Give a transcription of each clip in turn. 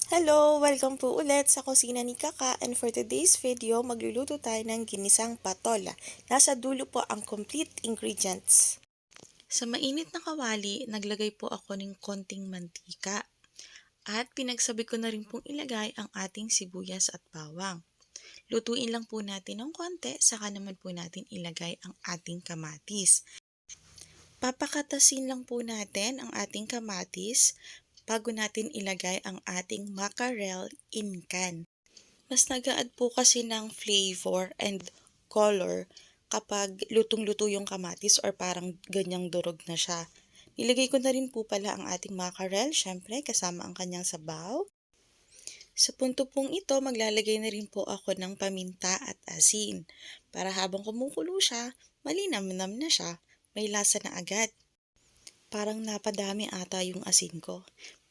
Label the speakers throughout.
Speaker 1: Hello! Welcome po ulit sa kusina ni Kaka, and for today's video, magluluto tayo ng ginisang patola. Nasa dulo po ang complete ingredients. Sa mainit na kawali, naglagay po ako ng konting mantika. At pinagsabi ko na rin pong ilagay ang ating sibuyas at bawang. Lutuin lang po natin ng konti, saka naman po natin ilagay ang ating kamatis. Papakatasin lang po natin ang ating kamatis bago natin ilagay ang ating mackerel in can. Mas nag-a-add po kasi ng flavor and color kapag lutong-luto yung kamatis or parang ganyang durog na siya. Nilagay ko na rin po pala ang ating mackerel, syempre kasama ang kanyang sabaw. Sa punto pong ito, maglalagay na rin po ako ng paminta at asin para habang kumukulo siya, malinamnam na siya, may lasa na agad. Parang napadami ata yung asin ko.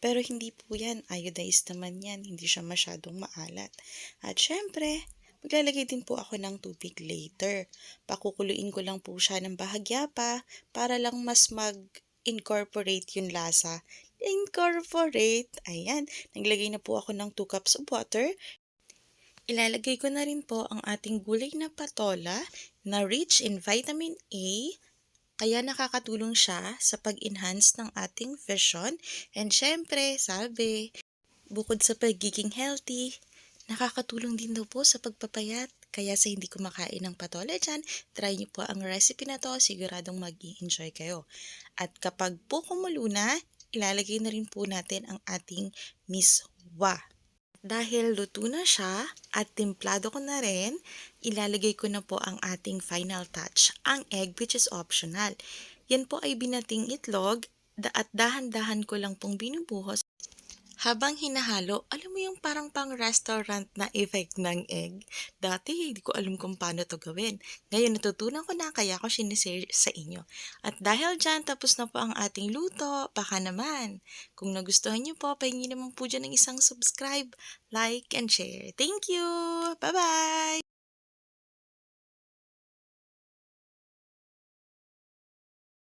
Speaker 1: Pero hindi po yan, iodized naman yan, hindi siya masyadong maalat. At syempre, maglalagay din po ako ng tubig later. Pakukuluin ko lang po siya ng bahagya pa para lang mas mag-incorporate yung lasa. Incorporate! Ayan, naglagay na po ako ng 2 cups of water. Ilalagay ko na rin po ang ating gulay na patola na rich in vitamin A, kaya nakakatulong siya sa pag-enhance ng ating vision. And syempre, sabi, bukod sa pagiging healthy, nakakatulong din daw po sa pagpapayat. Kaya sa hindi kumakain ng patola dyan, try niyo po ang recipe na to, siguradong mag-i-enjoy kayo. At kapag po kumulo na, ilalagay na rin po natin ang ating miswa. Dahil luto na siya at timplado ko na rin, ilalagay ko na po ang ating final touch, ang egg, which is optional. Yan po ay binating itlog at dahan-dahan ko lang pong binubuhos. Habang hinahalo, alam mo yung parang pang restaurant na effect ng egg? Dati, hindi ko alam kung paano to gawin. Ngayon, natutunan ko na kaya ko sinishare sa inyo. At dahil dyan, tapos na po ang ating luto. Baka naman. Kung nagustuhan niyo po, pahingin naman po dyan ng isang subscribe, like, and share. Thank you! Bye-bye!